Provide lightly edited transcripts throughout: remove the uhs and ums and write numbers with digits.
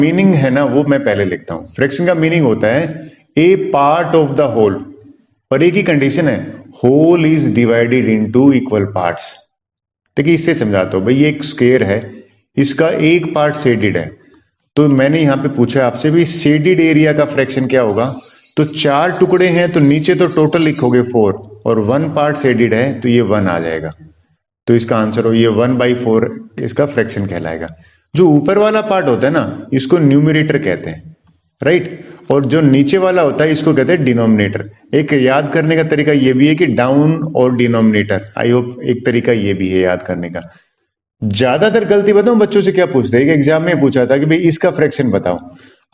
Meaning है ना वो मैं पहले लिखता हूं। फ्रैक्शन का मीनिंग होता है a part of the whole, और एक ही कंडीशन है, whole is divided into equal parts. देखिए इससे समझाता हूं, भाई ये एक स्क्वायर है, इसका एक पार्ट शेडेड है, तो मैंने यहां पे पूछा आपसे भी शेडेड एरिया का फ्रैक्शन क्या होगा। तो 4 टुकड़े हैं तो नीचे तो टोटल लिखोगे 4, और 1 पार्ट शेडेड है तो ये 1 आ जाएगा। तो इसका आंसर हो ये 1/4 इसका फ्रैक्शन कहलाएगा। जो ऊपर वाला पार्ट होता है ना, इसको न्यूमरेटर कहते हैं, राइट। और जो नीचे वाला होता है इसको कहते हैं डिनोमिनेटर। एक याद करने का तरीका ये भी है कि डाउन और डिनोमिनेटर, आई होप एक तरीका ये भी है याद करने का। ज्यादातर गलती बताऊं बच्चों से क्या पूछते हैं कि एग्जाम में पूछा था कि भाई इसका फ्रैक्शन बताओ,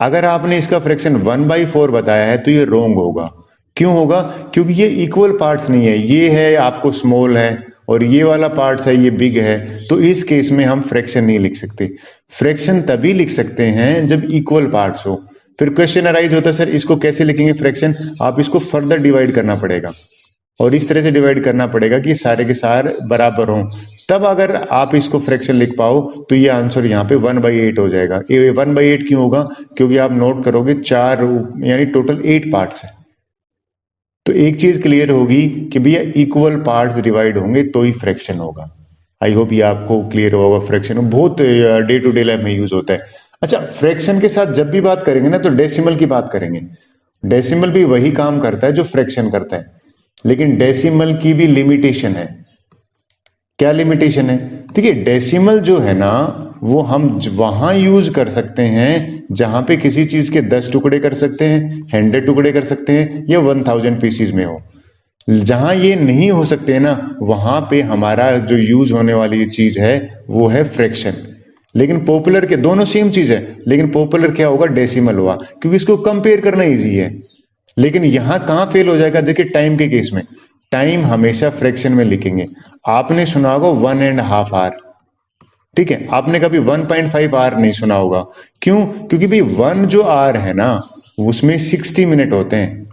अगर आपने इसका फ्रैक्शन 1/4 बताया है तो ये रोंग होगा। क्यों होगा? क्योंकि ये इक्वल पार्ट्स नहीं है, ये है आपको स्मॉल है और ये वाला पार्ट्स है ये बिग है, तो इस केस में हम फ्रैक्शन नहीं लिख सकते। फ्रैक्शन तभी लिख सकते हैं जब इक्वल पार्ट्स हो। फिर क्वेश्चन अराइज होता है सर इसको कैसे लिखेंगे फ्रैक्शन, आप इसको फर्दर डिवाइड करना पड़ेगा, और इस तरह से डिवाइड करना पड़ेगा कि सारे के सारे बराबर हों, तब अगर आप इसको फ्रैक्शन लिख पाओ तो ये आंसर यहाँ पे 1/8 हो जाएगा। ये 1/8 क्यों होगा? क्योंकि आप नोट करोगे 4 यानी टोटल 8 पार्ट्स है। तो एक चीज क्लियर होगी कि भैया इक्वल पार्ट्स डिवाइड होंगे तो ही फ्रैक्शन होगा। आई होप ये आपको क्लियर होगा। फ्रैक्शन बहुत डे टू डे लाइफ में यूज होता है। अच्छा, फ्रैक्शन के साथ जब भी बात करेंगे ना तो डेसिमल की बात करेंगे। डेसिमल भी वही काम करता है जो फ्रैक्शन करता है, लेकिन डेसिमल की भी लिमिटेशन है। क्या लिमिटेशन है? देखिए डेसिमल जो है ना वो हम वहां यूज कर सकते हैं जहां पे किसी चीज के 10 टुकड़े कर सकते हैं, 100 टुकड़े कर सकते हैं, या 1000 पीसीज में हो। जहां ये नहीं हो सकते हैं ना वहां पे हमारा जो यूज होने वाली चीज है वो है फ्रैक्शन। लेकिन पॉपुलर के दोनों सेम चीज है, लेकिन पॉपुलर क्या होगा? डेसिमल हुआ, क्योंकि इसको कंपेयर करना इजी है। लेकिन यहां कहां फेल हो जाएगा? देखिए टाइम के केस में, टाइम हमेशा फ्रैक्शन में लिखेंगे। आपने सुना होगा 1.5 आवर, ठीक है, आपने कभी 1.5 आवर नहीं सुना होगा। क्यों? क्योंकि भाई 1 जो आवर है ना उसमें 60 मिनट होते हैं,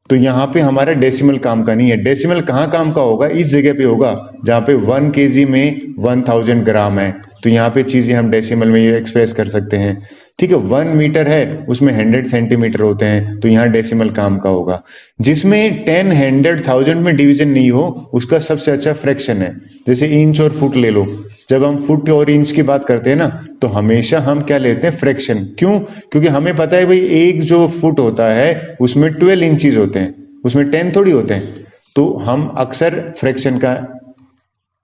तो यहां पे हमारा डेसिमल काम का नहीं है। डेसिमल कहां काम का होगा? इस जगह पे होगा जहां पे 1 kg में 1000 ग्राम है, तो यहाँ पे चीजें हम डेसिमल में ये एक्सप्रेस कर सकते हैं। ठीक है, 1 मीटर है उसमें 100 सेंटीमीटर होते हैं, तो यहाँ डेसिमल काम का होगा। जिसमें 10, 100, 1000 में डिवीजन नहीं हो उसका सबसे अच्छा फ्रैक्शन है। जैसे इंच और फुट ले लो, जब हम फुट और इंच की बात करते हैं ना तो हमेशा हम क्या लेते हैं? फ्रैक्शन। क्यों? क्योंकि हमें पता है भाई एक जो फुट होता है उसमें 12 इंचेस होते हैं, उसमें 10 थोड़ी होते हैं, तो हम अक्सर फ्रैक्शन का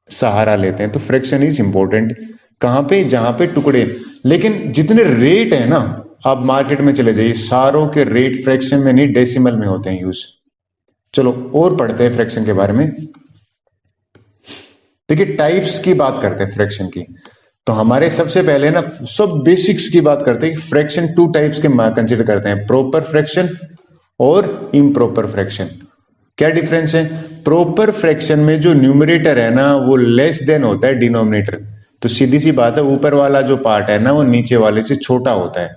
सहारा लेते हैं। तो फ्रैक्शन इज इंपॉर्टेंट कहां पे? जहां पे टुकड़े। लेकिन जितने रेट है ना, आप मार्केट में चले जाइए, सारों के रेट फ्रैक्शन में नहीं डेसिमल में होते हैं यूज। चलो और पढ़ते हैं फ्रैक्शन के बारे में। देखिए टाइप्स की बात करते हैं फ्रैक्शन की, तो हमारे सबसे पहले ना सब बेसिक्स की बात करते हैं। फ्रैक्शन 2 टाइप्स के कंसिडर करते हैं, प्रॉपर फ्रैक्शन और इम्प्रॉपर फ्रैक्शन। क्या डिफरेंस है? प्रॉपर फ्रैक्शन में जो न्यूमरेटर है ना वो लेस देन होता है डिनोमिनेटर। तो सीधी सी बात है, ऊपर वाला जो पार्ट है ना वो नीचे वाले से छोटा होता है।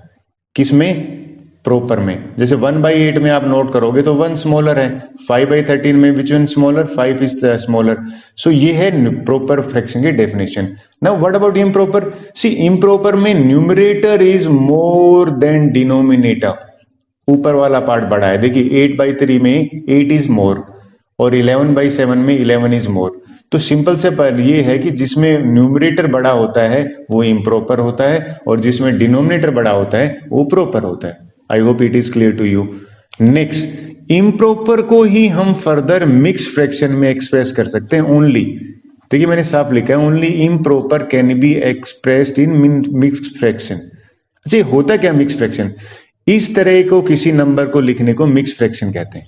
किसमें? प्रॉपर में। जैसे 1/8 में आप नोट करोगे तो 1 स्मॉलर है, 5/13 में which one smaller? 5 is the smaller. So ये है प्रॉपर फ्रैक्शन की definition. Now what about improper? See improper में numerator is more than denominator. ऊपर वाला पार्ट बड़ा है, देखिए 8/3 में 8 इज मोर और 11/7 में 11 इज मोर। तो सिंपल से ये है कि जिसमें न्यूमरेटर बड़ा होता है वो इम्प्रॉपर होता है, और जिसमें डिनोमिनेटर बड़ा होता है वो प्रॉपर होता है। I hope it is clear to you. Next, improper को ही हम फर्दर मिक्स फ्रैक्शन में एक्सप्रेस कर सकते हैं ओनली। देखिए मैंने साफ लिखा है, only improper can be expressed in mix fraction. अच्छा होता क्या मिक्स फ्रैक्शन? इस तरह को किसी नंबर को लिखने को मिक्स फ्रैक्शन कहते हैं,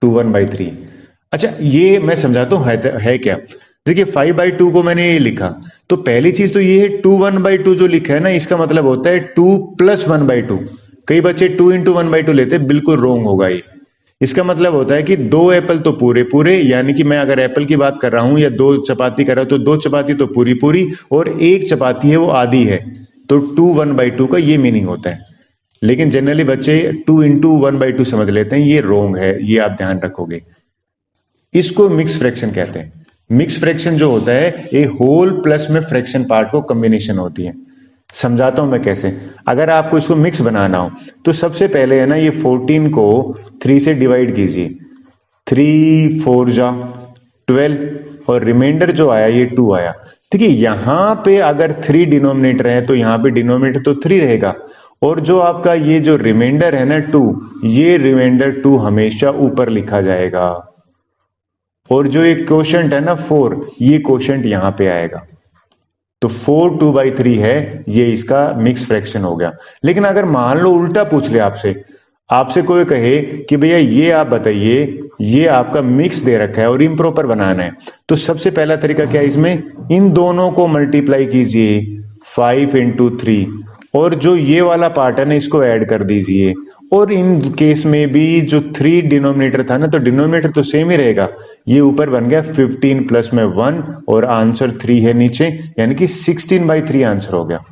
2/3। अच्छा ये मैं समझाता हूं है क्या। देखिए 5/2 को मैंने ये लिखा, तो पहली चीज तो ये है 2/1/2 जो लिखा है ना इसका मतलब होता है 2 + 1/2। कई बच्चे 2 × 1/2 लेते हैं, बिल्कुल रॉन्ग होगा ये। इसका मतलब होता है कि 2 एप्पल तो पूरे पूरे, यानी कि मैं अगर एप्पल की बात कर रहा हूं या 2 चपाती कर रहा हूं तो 2 चपाती तो पूरी पूरी और 1 चपाती है वो आधी है, तो 2/1/2 का ये मीनिंग होता है। लेकिन जनरली बच्चे 2 × 1/2 समझ लेते हैं, ये रॉन्ग है, ये आप ध्यान रखोगे। इसको मिक्स फ्रैक्शन कहते हैं। मिक्स फ्रैक्शन जो होता है ए होल प्लस में फ्रैक्शन पार्ट को कॉम्बिनेशन होती है। समझाता हूं मैं कैसे। अगर आपको इसको मिक्स बनाना हो तो सबसे पहले है ना, ये 14 को 3 से डिवाइड कीजिए, 3 4 जा 12 और रिमाइंडर जो आया ये 2 आया। देखिए यहां पे अगर 3 डिनोमिनेटर है तो यहां पे डिनोमिनेटर तो 3 रहेगा, और जो आपका ये जो रिमाइंडर है ना 2, ये रिमाइंडर 2 हमेशा ऊपर लिखा जाएगा, और जो एक क्वोशंट है ना 4, ये क्वोशंट यहां पे आएगा। तो 4 2/3 है, ये इसका मिक्स फ्रैक्शन हो गया। लेकिन अगर मान लो उल्टा पूछ ले आपसे, आपसे कोई कहे कि भैया ये आप बताइए, ये आपका मिक्स दे रखा है और इम्प्रॉपर बनाना है, तो सबसे पहला तरीका क्या है इसमें, इन दोनों को मल्टीप्लाई कीजिए 5 × 3, और जो ये वाला पार्ट है ना इसको ऐड कर दीजिए। और इन केस में भी जो 3 डिनोमिनेटर था ना, तो डिनोमिनेटर तो सेम ही रहेगा, ये ऊपर बन गया 15 प्लस में 1 और आंसर 3 है नीचे, यानी कि 16/3 आंसर हो गया।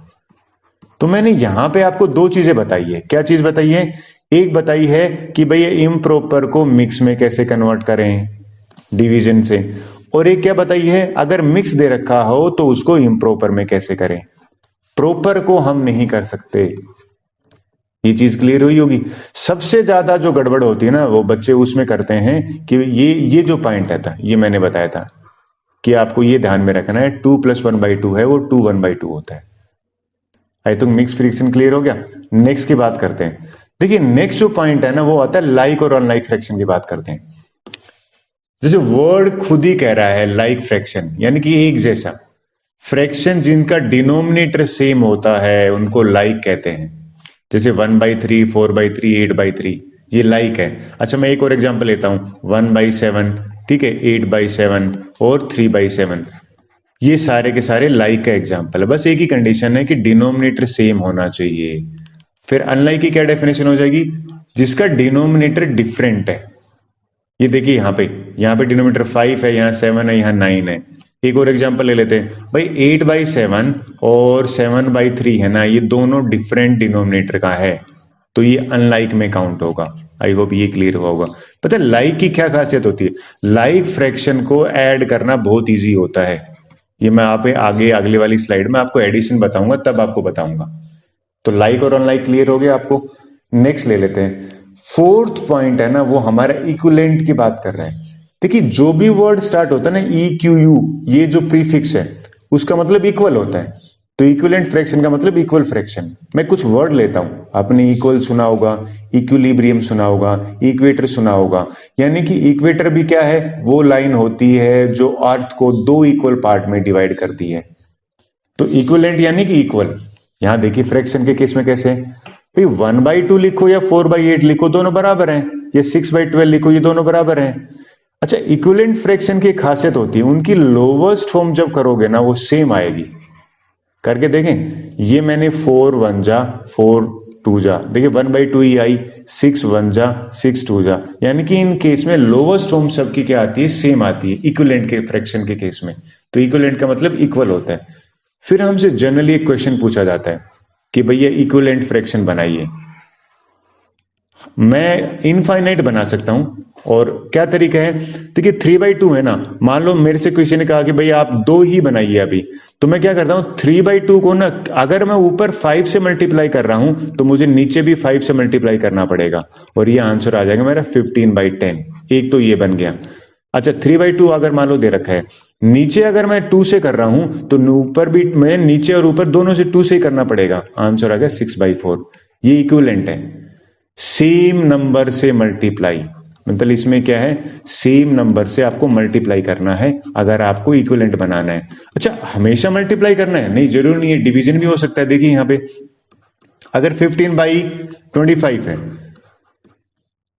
तो मैंने यहां पे आपको दो चीजें बताई है। क्या चीज बताई है? एक बताई है कि भैया इम्प्रॉपर को मिक्स में कैसे कन्वर्ट करें डिवीजन से, और एक क्या बताई है, अगर मिक्स दे रखा हो तो उसको इम्प्रॉपर में कैसे करें, प्रॉपर को हम नहीं कर सकते। ये चीज क्लियर हुई होगी। सबसे ज्यादा जो गड़बड़ होती है ना वो बच्चे उसमें करते हैं कि ये जो पॉइंट था ये मैंने बताया था कि आपको ये ध्यान में रखना है, 2 + 1/2 है वो 2 1/2 होता है। I think mix fraction clear हो गया। नेक्स्ट की बात करते हैं। देखिए नेक्स्ट जो पॉइंट है ना वो आता है लाइक और अनलाइक फ्रैक्शन की बात करते हैं। जैसे वर्ड खुद ही कह रहा है लाइक फ्रैक्शन, यानी कि एक जैसा फ्रैक्शन जिनका डिनोमिनेटर सेम होता है उनको लाइक कहते हैं। जैसे 1/3 4/3 8/3 ये लाइक है। अच्छा मैं एक और एग्जांपल लेता हूं, 1/7, ठीक है, 8/7 और 3/7, ये सारे के सारे लाइक का एग्जांपल है। बस एक ही कंडीशन है कि डिनोमिनेटर सेम होना चाहिए। फिर अनलाइक की क्या डेफिनेशन हो जाएगी, जिसका डिनोमिनेटर डिफरेंट है। ये देखिए यहाँ पे डिनोमिनेटर 5 है, यहाँ 7 है, यहाँ 9 है। एक और एग्जांपल ले लेते हैं भाई, 8/7 और 7/3 है ना, ये दोनों डिफरेंट डिनोमिनेटर का है, तो ये अनलाइक में काउंट होगा। आई होप ये क्लियर हुआ होगा। पता है लाइक की क्या खासियत होती है, लाइक फ्रैक्शन को ऐड करना बहुत ईजी होता है। ये मैं आप आगे अगले वाली स्लाइड में आपको एडिशन बताऊंगा, तब आपको बताऊंगा। तो लाइक और अनलाइक क्लियर हो गया आपको। नेक्स्ट ले लेते हैं, फोर्थ पॉइंट है ना वो हमारा इक्विवेलेंट की बात कर रहे हैं। देखिए जो भी वर्ड स्टार्ट होता है ना EQU, ये जो प्रीफिक्स है उसका मतलब इक्वल होता है। तो इक्विवेलेंट फ्रैक्शन का मतलब इक्वल फ्रैक्शन। मैं कुछ वर्ड लेता हूं, आपने इक्वल सुना होगा, इक्विलिब्रियम सुना होगा, इक्वेटर सुना होगा। यानी कि इक्वेटर भी क्या है, वो लाइन होती है जो अर्थ को 2 इक्वल पार्ट में डिवाइड करती है। तो इक्विवेलेंट यानी कि इक्वल। यहां देखिए फ्रैक्शन के केस में कैसे, भाई 1/2 लिखो या 4/8 लिखो दोनों बराबर हैं, या 6/12 लिखो ये दोनों बराबर हैं। अच्छा इक्विवेलेंट फ्रैक्शन की खासियत होती है उनकी लोवेस्ट फॉर्म जब करोगे ना वो सेम आएगी। करके देखें, ये मैंने 4 1 जा 4 2 जा, देखिए 1/2 ही आई, 6 1 जा 6 2 जा, यानी कि इन केस में लोवेस्ट फॉर्म सबकी क्या आती है, सेम आती है इक्विवेलेंट के फ्रैक्शन के केस में। तो इक्विवेलेंट का मतलब इक्वल होता है। फिर हमसे जनरली एक क्वेश्चन पूछा जाता है कि भैया इक्विवेलेंट फ्रैक्शन बनाइए। मैं इनफाइनाइट बना सकता हूं, और क्या तरीका है, देखिए 3/2 है ना, मान लो मेरे से किसी ने कहा कि भाई आप 2 ही बनाइए अभी, तो मैं क्या करता हूं 3/2 को ना, अगर मैं ऊपर 5 से मल्टीप्लाई कर रहा हूं तो मुझे नीचे भी 5 से मल्टीप्लाई करना पड़ेगा, और ये आंसर आ जाएगा मेरा 15/10। एक तो ये बन गया। अच्छा 3/2 अगर मान लो दे रखा है, नीचे अगर मैं 2 से कर रहा हूं तो ऊपर भी मैं नीचे और ऊपर दोनों से 2 से ही करना पड़ेगा, आंसर आ गया 6/4। ये इक्विवेलेंट है, सेम नंबर से मल्टीप्लाई, मतलब इसमें क्या है, सेम नंबर से आपको मल्टीप्लाई करना है अगर आपको इक्विवेलेंट बनाना है। अच्छा हमेशा मल्टीप्लाई करना है नहीं, जरूर नहीं है, डिवीजन भी हो सकता है। देखिए यहां पे अगर 15/25 है,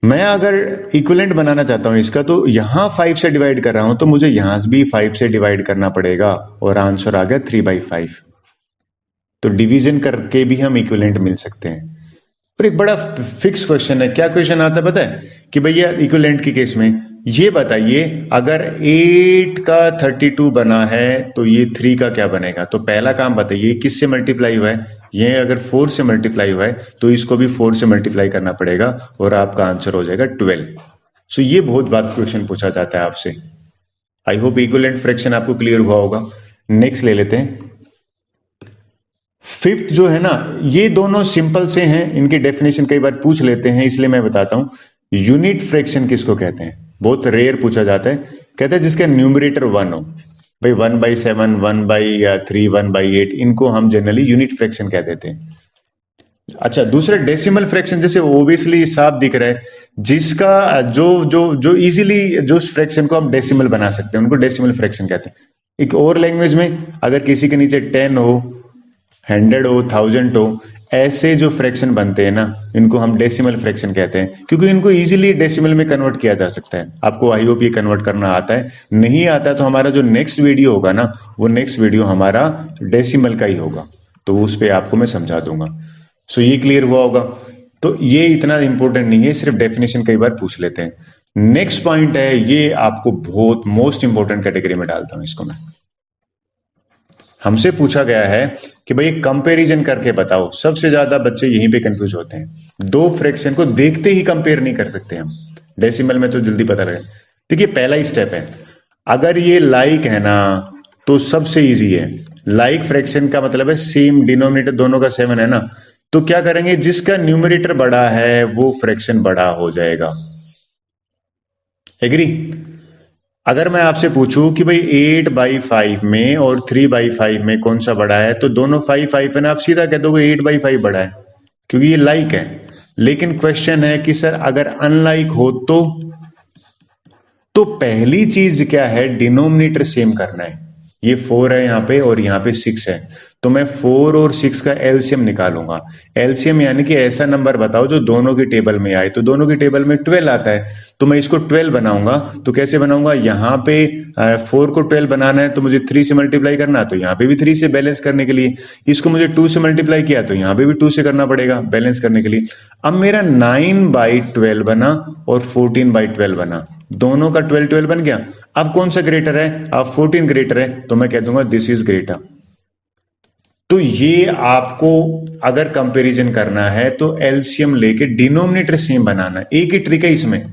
मैं अगर इक्विवेलेंट बनाना चाहता हूं इसका, तो यहां 5 से डिवाइड कर रहा हूं तो मुझे यहां भी 5 से डिवाइड करना पड़ेगा, और आंसर आ गया 3/5। तो डिवीजन करके भी हम इक्विवेलेंट मिल सकते हैं। और एक बड़ा फिक्स क्वेश्चन है, क्या क्वेश्चन आता है पता है, कि भैया इक्विवेलेंट के केस में ये बताइए अगर 8 का 32 बना है तो ये 3 का क्या बनेगा। तो पहला काम बताइए किससे मल्टीप्लाई हुआ है, ये अगर 4 से मल्टीप्लाई हुआ है तो इसको भी 4 से मल्टीप्लाई करना पड़ेगा, और आपका आंसर हो जाएगा 12। सो ये बहुत बात क्वेश्चन पूछा जाता है आपसे। आई होप इक्विवेलेंट फ्रैक्शन आपको क्लियर हुआ होगा। नेक्स्ट ले लेते हैं, फिफ्थ जो है ना, ये दोनों सिंपल से हैं, इनकी डेफिनेशन कई बार पूछ लेते हैं, इसलिए मैं बताता हूं। यूनिट फ्रैक्शन किसको कहते हैं, बहुत रेयर पूछा जाता है। कहते हैं जिसका न्यूमरेटर 1 हो, भाई 1/7, 1/3, 1/8, इनको हम जनरली यूनिट फ्रैक्शन कह देते हैं। अच्छा, दूसरा डेसिमल फ्रैक्शन, जैसे ओबियसली साफ दिख रहा है, जिसका जो जो जो इजीली जो फ्रैक्शन को हम डेसिमल बना सकते हैं उनको डेसिमल फ्रैक्शन कहते हैं। एक और लैंग्वेज में अगर किसी के नीचे 10 हो, 100 हो, 1000 हो, ऐसे जो फ्रैक्शन बनते हैं ना, इनको हम डेसिमल फ्रैक्शन कहते हैं, क्योंकि इनको इजीली डेसिमल में कन्वर्ट किया जा सकता है। आपको आई होप ये कन्वर्ट करना आता है, नहीं आता है तो हमारा जो नेक्स्ट वीडियो होगा ना, वो नेक्स्ट वीडियो हमारा डेसिमल का ही होगा, तो उस पर आपको मैं समझा दूंगा। सो ये क्लियर हुआ होगा। तो ये इतना इंपॉर्टेंट नहीं है, सिर्फ डेफिनेशन कई बार पूछ लेते हैं। नेक्स्ट पॉइंट है, ये आपको बहुत मोस्ट इंपॉर्टेंट कैटेगरी में डालता हूं इसको मैं। हमसे पूछा गया है कि भाई कंपैरिजन करके बताओ। सबसे ज्यादा बच्चे यहीं पे कंफ्यूज होते हैं, दो फ्रैक्शन को देखते ही कंपेयर नहीं कर सकते हम, डेसिमल में तो जल्दी पता लगे। देखिए पहला ही स्टेप है, अगर ये लाइक है ना तो सबसे इजी है। लाइक फ्रैक्शन का मतलब है सेम डिनोमिनेटर दोनों का 7 है ना, तो क्या करेंगे, जिसका न्यूमरेटर बड़ा है वो फ्रैक्शन बड़ा हो जाएगा। एग्री? अगर मैं आपसे पूछूं कि भाई 8/5 में और 3/5 में कौन सा बड़ा है, तो दोनों 5 है ना, आप सीधा कह दोगे 8/5 बड़ा है, क्योंकि ये लाइक है। लेकिन क्वेश्चन है कि सर अगर अनलाइक हो तो पहली चीज क्या है, डिनोमिनेटर सेम करना है। ये 4 है यहाँ पे और यहाँ पे 6 है, तो मैं 4 और 6 का एलसीएम निकालूंगा। एलसीएम यानी कि ऐसा नंबर बताओ जो दोनों की टेबल में आए, तो दोनों की टेबल में 12 आता है, तो मैं इसको 12 बनाऊंगा। तो कैसे बनाऊंगा, यहाँ पे 4 को 12 बनाना है तो मुझे 3 से मल्टीप्लाई करना, तो यहाँ पे भी 3 से बैलेंस करने के लिए। इसको मुझे 2 से मल्टीप्लाई किया तो यहाँ पे भी 2 से करना पड़ेगा बैलेंस करने के लिए। अब मेरा 9/12 बना और 14/12 बना, दोनों का 12 बन गया। अब कौन सा ग्रेटर है, अब 14 ग्रेटर है, तो मैं कह दूंगा दिस इज ग्रेटर। तो ये आपको अगर कंपैरिजन करना है तो एलसीएम लेके डिनोमिनेटर सेम बनाना। एक ही ट्रिक है इसमें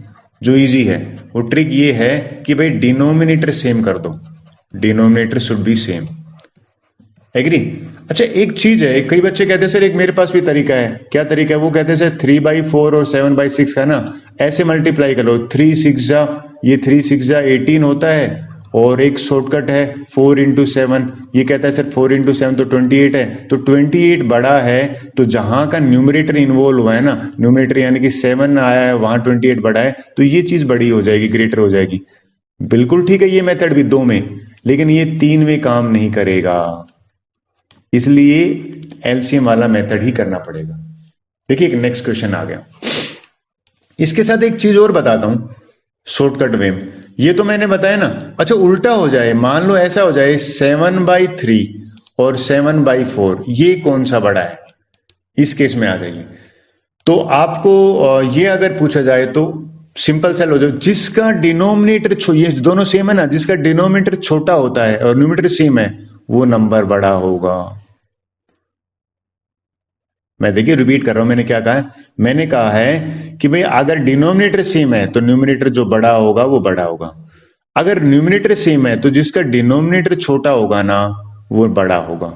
जो इजी है, वो ट्रिक ये है कि भाई डिनोमिनेटर सेम कर दो, denominator should be same. Agree? अच्छा एक चीज है, कई बच्चे कहते हैं सर एक मेरे पास भी तरीका है। क्या तरीका है? वो कहते हैं सर 3/4 और 7/6 का ना ऐसे मल्टीप्लाई करो, 3 6 जा, ये 3 6 जा 18 होता है, और एक शॉर्टकट है 4 × 7, ये कहता है सर 4 × 7 तो 28 है, तो 28 बड़ा है, तो जहां का न्यूमरेटर इन्वॉल्व हुआ है ना, न्यूमरेटर यानी कि 7 आया है, वहां 28 बड़ा है, तो ये चीज बड़ी हो जाएगी, ग्रेटर हो जाएगी। बिल्कुल ठीक है ये मेथड भी 2 में, लेकिन ये 3 में काम नहीं करेगा, इसलिए एलसीएम वाला मेथड ही करना पड़ेगा। देखिए एक नेक्स्ट क्वेश्चन आ गया, इसके साथ एक चीज और बताता हूं शॉर्टकट वे में। ये तो मैंने बताया ना। अच्छा उल्टा हो जाए, मान लो ऐसा हो जाए 7/3 और 7/4, ये कौन सा बड़ा है, इस केस में आ जाइए। तो आपको ये अगर पूछा जाए तो सिंपल सा लो, जिसका डिनोमिनेटर ये दोनों सेम है ना, जिसका डिनोमिनेटर छोटा होता है और न्यूमरेटर सेम है वो नंबर बड़ा होगा। मैं देखिए रिपीट कर रहा हूं, मैंने क्या कहा है, मैंने कहा है कि भाई अगर डिनोमिनेटर सेम है तो न्यूमरेटर जो बड़ा होगा वो बड़ा होगा। अगर न्यूमरेटर सेम है तो जिसका डिनोमिनेटर छोटा होगा ना वो बड़ा होगा,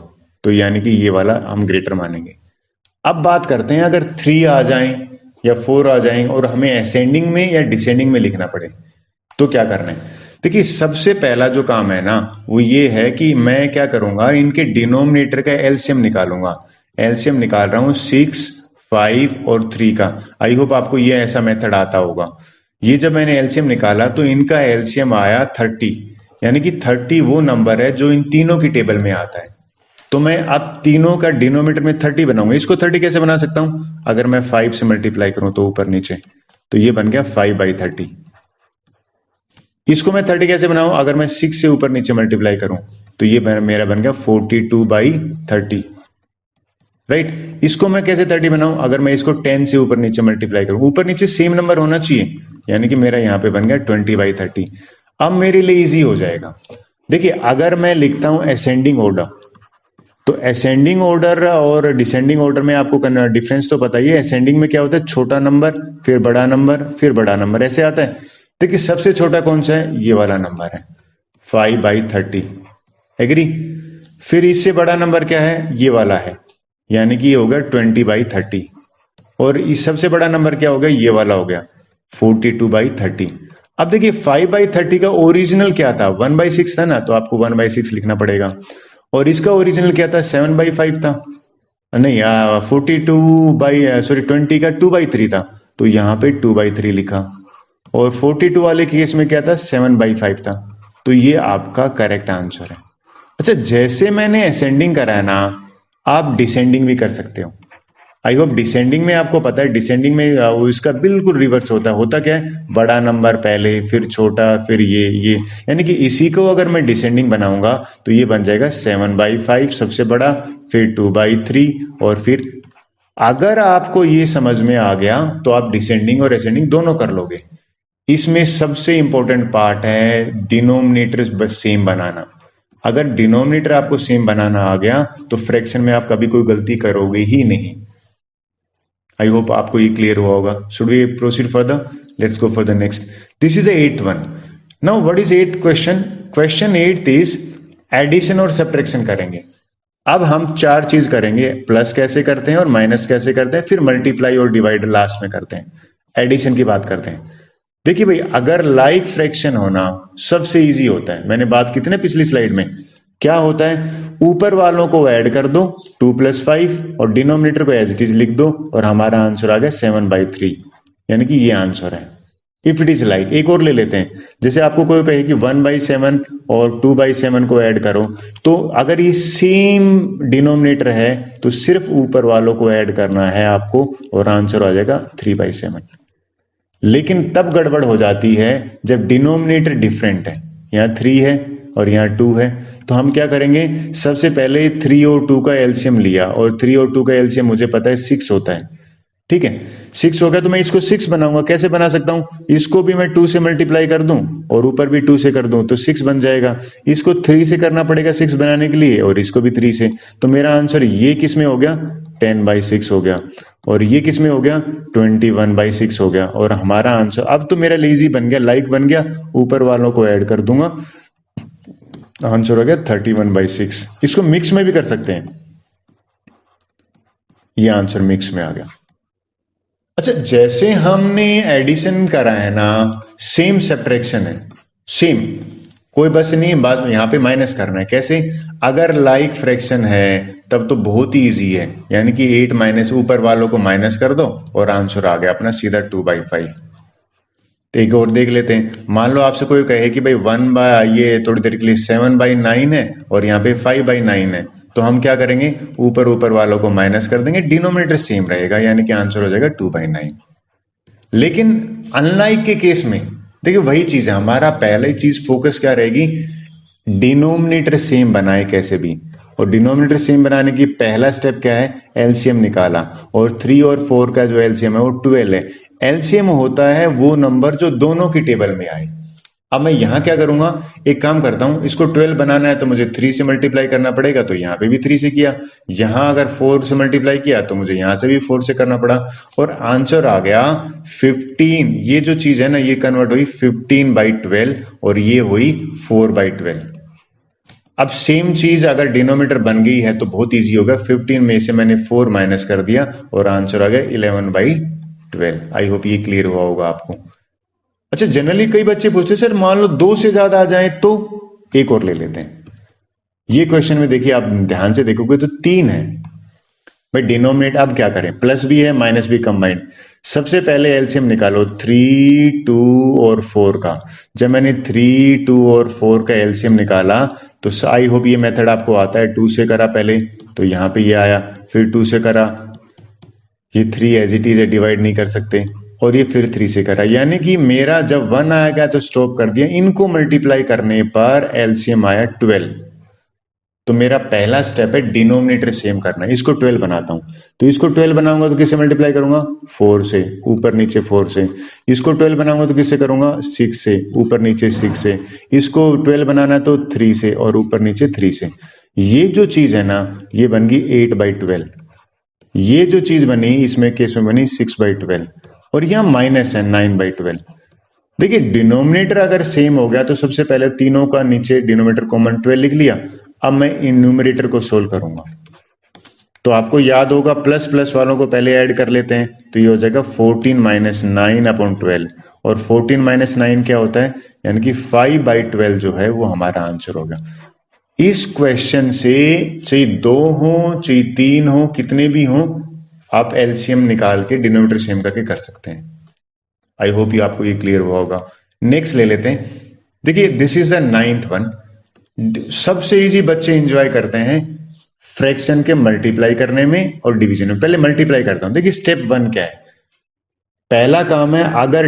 तो यानी कि ये वाला हम ग्रेटर मानेंगे। अब बात करते हैं अगर 3 आ जाए या 4 आ जाए और हमें असेंडिंग में या डिसेंडिंग में लिखना पड़े तो क्या करना है। देखिए सबसे पहला जो काम है ना वो ये है कि मैं क्या करूंगा, इनके डिनोमिनेटर का एलसीएम निकालूंगा। एलसीएम निकाल रहा हूं 6, 5 और 3 का। आई होप आपको ये ऐसा मेथड आता होगा। ये जब मैंने एलसीएम निकाला तो इनका एलसीएम आया 30, यानी कि 30 वो नंबर है जो इन तीनों की टेबल में आता है। तो मैं अब तीनों का डिनोमिनेटर में 30 बनाऊंगा। इसको 30 कैसे बना सकता हूं, अगर मैं 5 से मल्टीप्लाई करूं तो ऊपर नीचे, तो ये बन गया 5/30। इसको मैं 30 कैसे बनाऊं, अगर मैं 6 से ऊपर नीचे मल्टीप्लाई करूं तो ये मेरा बन गया 42/30, राइट। इसको मैं कैसे 30 बनाऊं, अगर मैं इसको 10 से ऊपर नीचे मल्टीप्लाई करूं, ऊपर नीचे सेम नंबर होना चाहिए, यानी कि मेरा यहां पे बन गया 20/30। अब मेरे लिए इजी हो जाएगा। देखिए अगर मैं लिखता हूं असेंडिंग ऑर्डर, तो असेंडिंग ऑर्डर और डिसेंडिंग ऑर्डर में आपको डिफरेंस तो पता ही है। असेंडिंग में क्या होता है, छोटा नंबर फिर बड़ा नंबर फिर बड़ा नंबर, ऐसे आता है। देखिए सबसे छोटा कौन सा है, ये वाला नंबर है 5/30। एग्री? फिर इससे बड़ा नंबर क्या है, ये वाला है, यानी कि ये हो गया 20/30। और इस सबसे बड़ा नंबर क्या हो गया, ये वाला हो गया 42/30। अब देखिए 5/30 का ओरिजिनल क्या था, 1/6 था ना, तो आपको 1/6 लिखना पड़ेगा। और इसका ओरिजिनल क्या था, 7/5 था, नहीं 20 का 2/3 था, तो यहाँ पे 2/3 लिखा। और 42 वाले केस में क्या था, 7/5 था। तो ये आपका करेक्ट आंसर है। अच्छा, जैसे मैंने असेंडिंग करा है ना, आप डिसेंडिंग भी कर सकते हो। आई होप डिसेंडिंग में आपको पता है, डिसेंडिंग में वो इसका बिल्कुल रिवर्स होता है। होता क्या है, बड़ा नंबर पहले, फिर छोटा, फिर ये, यानी कि इसी को अगर मैं डिसेंडिंग बनाऊंगा तो ये बन जाएगा 7/5 सबसे बड़ा, फिर 2/3, और फिर अगर आपको ये समझ में आ गया तो आप डिसेंडिंग और असेंडिंग दोनों कर लोगे। इसमें सबसे इंपॉर्टेंट पार्ट है डिनोमिनेटर सेम बनाना। अगर डिनोमिनेटर आपको सेम बनाना आ गया तो फ्रैक्शन में आप कभी कोई गलती करोगे ही नहीं। आई होप आपको ये क्लियर हुआ होगा। Should we proceed further, let's go for the next. This is the 8th one. Now what is 8th question, question 8th is addition और सब्ट्रैक्शन करेंगे। अब हम चार चीज करेंगे, प्लस कैसे करते हैं और माइनस कैसे करते हैं, फिर मल्टीप्लाई और डिवाइड लास्ट में करते हैं। एडिशन की बात करते हैं। देखिए भाई, अगर लाइक फ्रैक्शन होना सबसे इजी होता है, मैंने बात की थी ना पिछली स्लाइड में, क्या होता है, ऊपर वालों को ऐड कर दो 2 + 5 और डिनोमिनेटर को एज इट इज लिख दो और हमारा आंसर आ गया 7/3, यानी कि ये आंसर है। इफ इट इज लाइक, एक और ले लेते हैं, जैसे आपको कोई कहे कि 1/7 और 2/7 को ऐड करो, तो अगर ये सेम डिनोमिनेटर है तो सिर्फ ऊपर वालों को ऐड करना है आपको और आंसर आ जाएगा 3/7। लेकिन तब गड़बड़ हो जाती है जब डिनोमिनेटर डिफरेंट है, यहाँ 3 है और यहाँ 2 है, तो हम क्या करेंगे, सबसे पहले 3 और 2 का एलसीएम लिया, और 3 और 2 का एलसीएम मुझे पता है 6 होता है, ठीक है, 6 हो गया तो मैं इसको 6 बनाऊंगा। कैसे बना सकता हूं, इसको भी मैं 2 से मल्टीप्लाई कर दूं और ऊपर भी 2 से कर दूं तो 6 बन जाएगा। इसको 3 से करना पड़ेगा 6 बनाने के लिए, और इसको भी 3 से। तो मेरा आंसर ये किस में हो गया, 10/6 हो गया, और ये किस में हो गया, 21/6 हो गया। और हमारा आंसर अब तो मेरा लेजी बन गया, लाइक बन गया, ऊपर वालों को ऐड कर दूंगा, आंसर हो गया 31/6। इसको मिक्स में भी कर सकते हैं, ये आंसर मिक्स में आ गया। अच्छा, जैसे हमने एडिशन करा है ना, सेम सब्ट्रैक्शन है, सेम, कोई बस नहीं, बात यहाँ पे माइनस करना है। कैसे, अगर लाइक फ्रैक्शन है तब तो बहुत ही इजी है, यानी कि 8 माइनस, ऊपर वालों को माइनस कर दो और आंसर आ गया अपना सीधा 2/5। तो एक और देख लेते हैं, मान लो आपसे कोई कहे कि भाई ये थोड़ी देर के लिए 7/9 है और यहाँ पे 5/9 है, तो हम क्या करेंगे, ऊपर वालों को माइनस कर देंगे, डिनोमिनेटर सेम रहेगा, यानी कि आंसर हो जाएगा 2/9। लेकिन अनलाइक के केस में देखिए वही चीज है, हमारा पहले चीज फोकस क्या रहेगी, डिनोमिनेटर सेम बनाए कैसे भी। और डिनोमिनेटर सेम बनाने की पहला स्टेप क्या है, एलसीएम निकाला, और 3 और 4 का जो एलसीएम है वो 12 है। एलसीएम होता है वो नंबर जो दोनों की टेबल में आए। अब मैं यहां क्या करूंगा, एक काम करता हूं, इसको 12 बनाना है तो मुझे 3 से मल्टीप्लाई करना पड़ेगा, तो यहां पे भी 3 से किया, यहां अगर 4 से मल्टीप्लाई किया तो मुझे यहां से भी 4 से करना पड़ा, और आंसर आ गया 15। ये जो चीज है ना, ये कन्वर्ट हुई 15/12 और ये हुई 4/12। अब सेम चीज अगर डिनोमिनेटर बन गई है तो बहुत इजी होगा, 15 में से मैंने 4 माइनस कर दिया और आंसर आ गया 11/12। आई होप ये क्लियर हुआ होगा आपको। अच्छा, जनरली कई बच्चे पूछते हैं सर मान लो 2 से ज्यादा आ जाए तो, एक और ले लेते हैं। ये क्वेश्चन में देखिए आप ध्यान से देखोगे तो 3 है भाई, डिनोमिनेटर अब क्या करें, प्लस भी है माइनस भी कंबाइंड। सबसे पहले एलसीएम निकालो 3, 2 और 4 का। जब मैंने 3, 2 और 4 का एलसीएम निकाला तो आई होप ये मेथड आपको आता है, 2 से करा पहले तो यहां पे ये आया, फिर 2 से करा, ये 3 एज इट इज है, डिवाइड नहीं कर सकते, और ये फिर 3 से करा, यानी कि मेरा जब 1 आएगा तो स्टॉप कर दिया। इनको मल्टीप्लाई करने पर एलसीएम आया 12। तो मेरा पहला स्टेप है डिनोमिनेटर सेम करना। इसको 12 बनाता हूं, तो इसको 12 बनाऊंगा तो किससे मल्टीप्लाई करूंगा, 4 से, ऊपर नीचे 4 से। इसको 12 बनाऊंगा तो किससे करूंगा, 6 से, ऊपर नीचे 6 से। इसको 12 बनाना तो 3 से और ऊपर नीचे 3 से। ये जो चीज है ना, ये बन गई 8/12। ये जो चीज बनी इसमें केस में बनी 6/12, और यहां माइनस है 9/12। देखिए डिनोमिनेटर अगर सेम हो गया तो सबसे पहले तीनों का नीचे डिनोमिनेटर कॉमन 12 लिख लिया। अब मैं इन न्यूमरेटर को सोल्व करूंगा, तो आपको याद होगा प्लस प्लस वालों को पहले ऐड कर लेते हैं, तो ये हो जाएगा 14 माइनस 9/12, और 14 माइनस 9 क्या होता है, यानी कि 5/12 जो है वो हमारा आंसर होगा। इस क्वेश्चन से चाहे 2 हो चाहे 3 हो, कितने भी हो, आप एलसीएम निकाल के डिनोमिनेटर सेम करके कर सकते हैं। आई होप ये आपको ये क्लियर हुआ होगा। नेक्स्ट ले लेते हैं। देखिए this is the 9th one. सबसे इजी बच्चे एंजॉय करते हैं फ्रैक्शन के मल्टीप्लाई करने में और डिवीजन में। पहले मल्टीप्लाई करता हूं। देखिए स्टेप 1 क्या है, पहला काम है अगर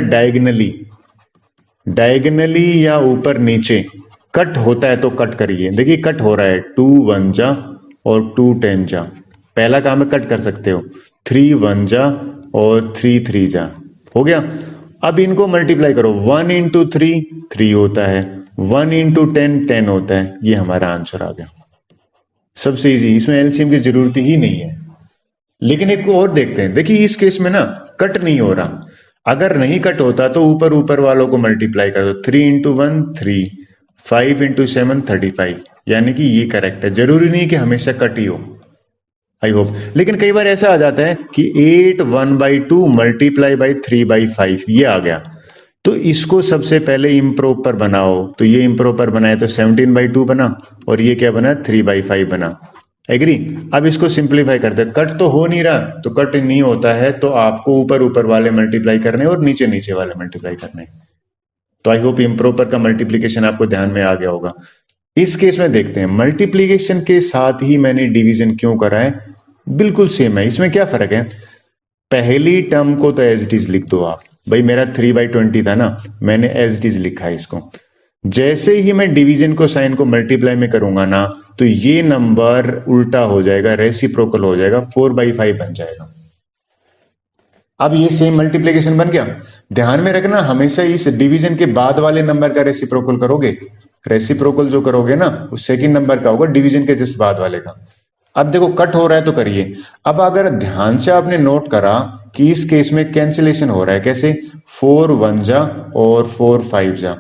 डायगनली या ऊपर नीचे कट होता है तो कट करिए। देखिए कट हो रहा है, 2 1 जा और 2 10 जा, पहला काम है कट कर सकते हो। 3 1 जा और 3 3 जा, हो गया। अब इनको मल्टीप्लाई करो, 1 इंटू 3 3 होता है, 1 इंटू 10 10 होता है, ये हमारा आंसर आ गया। सबसे इजी, इसमें एलसीएम की जरूरत ही नहीं है। लेकिन एक और देखते हैं। देखिए इस केस में ना कट नहीं हो रहा, अगर नहीं कट होता तो ऊपर ऊपर वालों को मल्टीप्लाई कर दो। 3 इंटू 1 3, 5 इंटू 7 35, यानी कि ये करेक्ट है। जरूरी नहीं कि हमेशा कट ही हो, आई होप। लेकिन कई बार ऐसा आ जाता है कि 8 1/2 मल्टीप्लाई बाई 3/5, ये आ गया, तो इसको सबसे पहले इम्प्रॉपर बनाओ। तो ये इम्प्रॉपर बनाए तो 17/2 बना, और ये क्या बना, 3/5 बना। एग्री। अब इसको सिंप्लीफाई करते हैं। कट तो हो नहीं रहा, तो कट नहीं होता है तो आपको ऊपर ऊपर वाले मल्टीप्लाई करने और नीचे नीचे वाले मल्टीप्लाई करने। तो आई होप इम्प्रॉपर का मल्टीप्लीकेशन आपको ध्यान में आ गया होगा। इस केस में देखते हैं, मल्टीप्लीकेशन के साथ ही मैंने डिवीजन क्यों करा है, बिल्कुल सेम है। इसमें क्या फर्क है, पहली टर्म को तो एज इट इज लिख दो आप। भाई मेरा 3/20 था ना, मैंने एज इट इज लिखा है इसको। जैसे ही मैं डिवीजन को साइन को मल्टीप्लाई में करूंगा ना, तो ये नंबर उल्टा हो जाएगा, रेसिप्रोकल हो जाएगा, 4/5 बन जाएगा। अब ये सेम मल्टीप्लीकेशन बन गया। ध्यान में रखना, हमेशा इस डिवीजन के बाद वाले नंबर का रेसिप्रोकल करोगे। रेसिप्रोकल जो करोगे ना, उस सेकंड नंबर का होगा, डिवीजन के जस्ट बाद वाले का। अब देखो कट हो रहा है तो करिए। अब अगर ध्यान से आपने नोट करा कि इस केस में कैंसिलेशन हो रहा है, कैसे, 4 1 जा और 4 5 जा,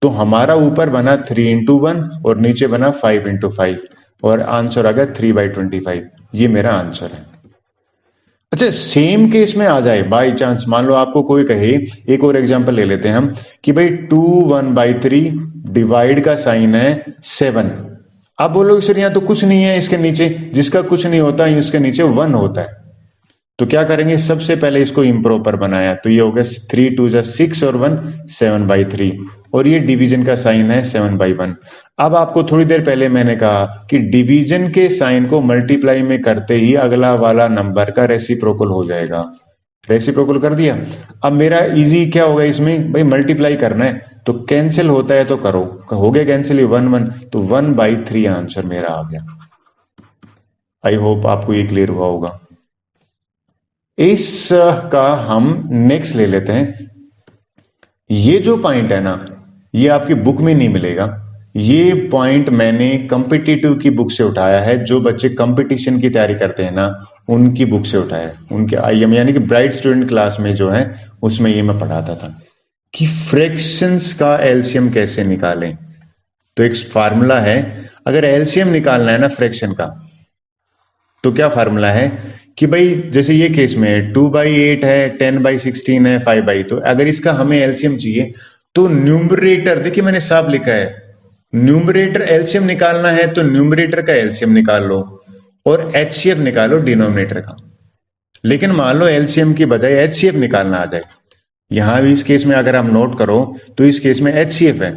तो हमारा ऊपर बना 3 इंटू 1 और नीचे बना 5 इंटू 5, और आंसर आ गया 3/25। ये मेरा आंसर है। अच्छा, सेम केस में आ जाए बाई चांस, मान लो आपको कोई कहे, एक और एग्जांपल ले लेते हैं हम, कि भाई 2 1/3 डिवाइड का साइन है 7। अब बोलोगे सर यहाँ तो कुछ नहीं है इसके नीचे, जिसका कुछ नहीं होता है उसके नीचे 1 होता है। तो क्या करेंगे, सबसे पहले इसको इम्प्रॉपर बनाया, तो ये हो गया 3 2 जा 6 और 1 7/3, और ये डिवीजन का साइन है 7/1। अब आपको थोड़ी देर पहले मैंने कहा कि डिवीजन के साइन को मल्टीप्लाई में करते ही अगला वाला नंबर का रेसिप्रोकल हो जाएगा। रेसिप्रोकल कर दिया। अब मेरा इजी क्या होगा इसमें, भाई मल्टीप्लाई करना है, तो कैंसिल होता है तो करो, हो गया कैंसिल, 1 1, तो 1/3 आंसर मेरा आ गया। आई होप आपको ये क्लियर हुआ होगा। इस का हम नेक्स्ट ले लेते हैं। ये जो पॉइंट है ना, ये आपकी बुक में नहीं मिलेगा। ये पॉइंट मैंने कॉम्पिटिटिव की बुक से उठाया है। जो बच्चे कंपटीशन की तैयारी करते हैं ना, उनकी बुक से उठाया है, उनके आईएम यानी कि ब्राइट स्टूडेंट क्लास में जो है उसमें ये मैं पढ़ाता था कि फ्रैक्शंस का एलसीएम कैसे निकालें। तो एक फार्मूला है, अगर एलसीएम निकालना है ना फ्रैक्शन का, तो क्या फार्मूला है कि भाई जैसे ये केस में 2/8 है, 10/16 है, 5/, तो अगर इसका हमें एलसीएम चाहिए तो न्यूमरेटर, देखिए मैंने साफ लिखा है, न्यूमरेटर एलसीएम निकालना है तो न्यूमरेटर का एलसीएम निकाल लो और एचसीएफ निकालो डिनोमिनेटर का। लेकिन मान लो एलसीएम की बजाय एचसीएफ निकालना आ जाए, यहां भी इस केस में अगर हम नोट करो तो इस केस में एचसीएफ है,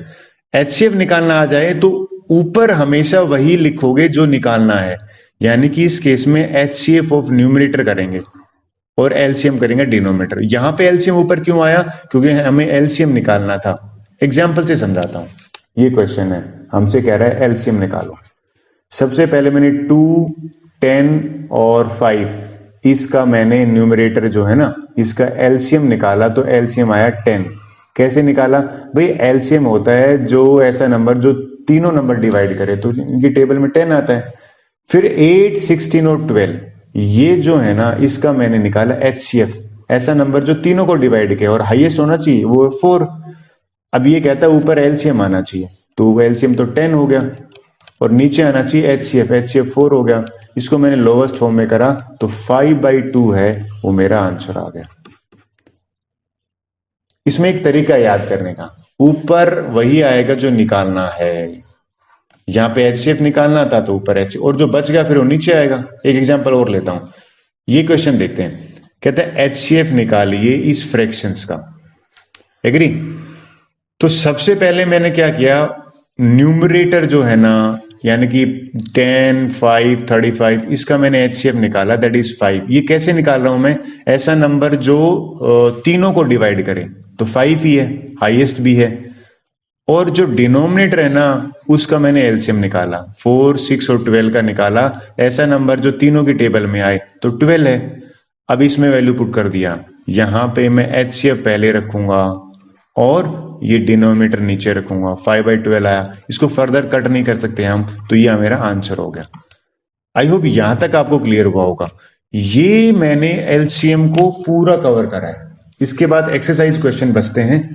एचसीएफ निकालना आ जाए तो ऊपर हमेशा वही लिखोगे जो निकालना है, यानी कि इस केस में एचसीएफ ऑफ न्यूमरेटर करेंगे और एलसीएम करेंगे डिनोमिनेटर। यहां पे एलसीएम ऊपर क्यों आया, क्योंकि हमें एलसीएम निकालना था। एग्जाम्पल से समझाता हूं। ये क्वेश्चन है, हमसे कह रहा है एलसीएम निकालो। सबसे पहले मैंने 2 10 और 5 इसका मैंने न्यूमरेटर जो है ना, इसका एलसीएम निकाला, तो एलसीएम आया 10। कैसे निकाला भाई, एलसीएम होता है जो ऐसा नंबर जो तीनों नंबर डिवाइड करे, तो इनकी टेबल में 10 आता है। फिर 8 16 और 12 ये जो है ना, इसका मैंने निकाला एचसीएफ, ऐसा नंबर जो तीनों को डिवाइड किया और हाईएस्ट होना चाहिए, वो 4। अब ये कहता है ऊपर एलसीएम आना चाहिए, तो एलसीएम तो 10 हो गया। और नीचे आना चाहिए HCF 4 हो गया। इसको मैंने लोवेस्ट फॉर्म में करा तो 5/2 है, वो मेरा आंसर आ गया। इसमें एक तरीका याद करने का, ऊपर वही आएगा जो निकालना है। यहां पे HCF निकालना था तो ऊपर H, और जो बच गया फिर वो नीचे आएगा। एक एग्जांपल और लेता हूं, ये क्वेश्चन देखते हैं। कहते हैं HCF निकालिए इस फ्रैक्शंस का। एग्री? तो सबसे पहले मैंने क्या किया, न्यूमरेटर जो है ना, यानी कि 10, 5, 35, इसका मैंने HCF निकाला, दैट इज 5। ये कैसे निकाल रहा हूं मैं, ऐसा नंबर जो तीनों को डिवाइड करे, तो 5 ही है, हाईएस्ट भी है। और जो डिनोमिनेटर है ना, उसका मैंने एलसीएम निकाला, 4, 6 और 12 का निकाला, ऐसा नंबर जो तीनों की टेबल में आए, तो 12 है। अब इसमें वैल्यू पुट कर दिया, यहां पे मैं HCF पहले रखूंगा और ये डिनोमिनेटर नीचे रखूंगा, 5/12 आया। इसको फर्दर कट नहीं कर सकते हम, तो ये मेरा आंसर हो गया। आई होप यहां तक आपको क्लियर हुआ होगा। ये मैंने एलसीएम को पूरा कवर करा है। इसके बाद एक्सरसाइज क्वेश्चन बचते हैं।